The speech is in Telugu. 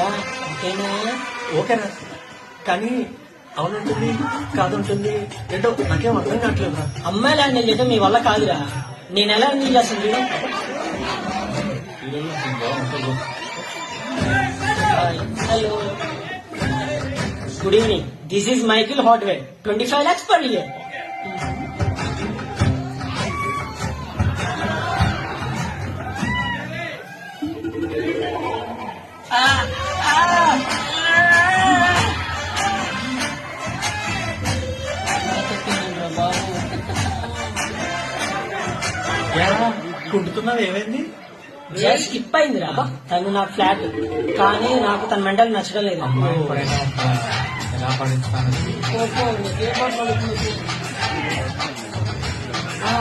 కదా, ఓకేనా? ఓకేనా, కానీ అవునంటుంది కాదంటుంది ఏంటో నాకేం అర్థం కావట్లేదు. అమ్మాయిలు హ్యాండిల్ చేయడం మీ వల్ల కాదురా. నేను ఎలా హ్యాండిల్ చేస్తాను చూడు. Hello, good evening. This is Michael hardware, 25 lakhs per year. కుంటున్నావు, ఏమైంది? జస్ట్ స్కిప్ అయిందిరా. తను నా ఫ్లాట్, కానీ నాకు తన మెంటల్ నచ్చడం లేదు. ఎలా పడిస్తాను? ఆ.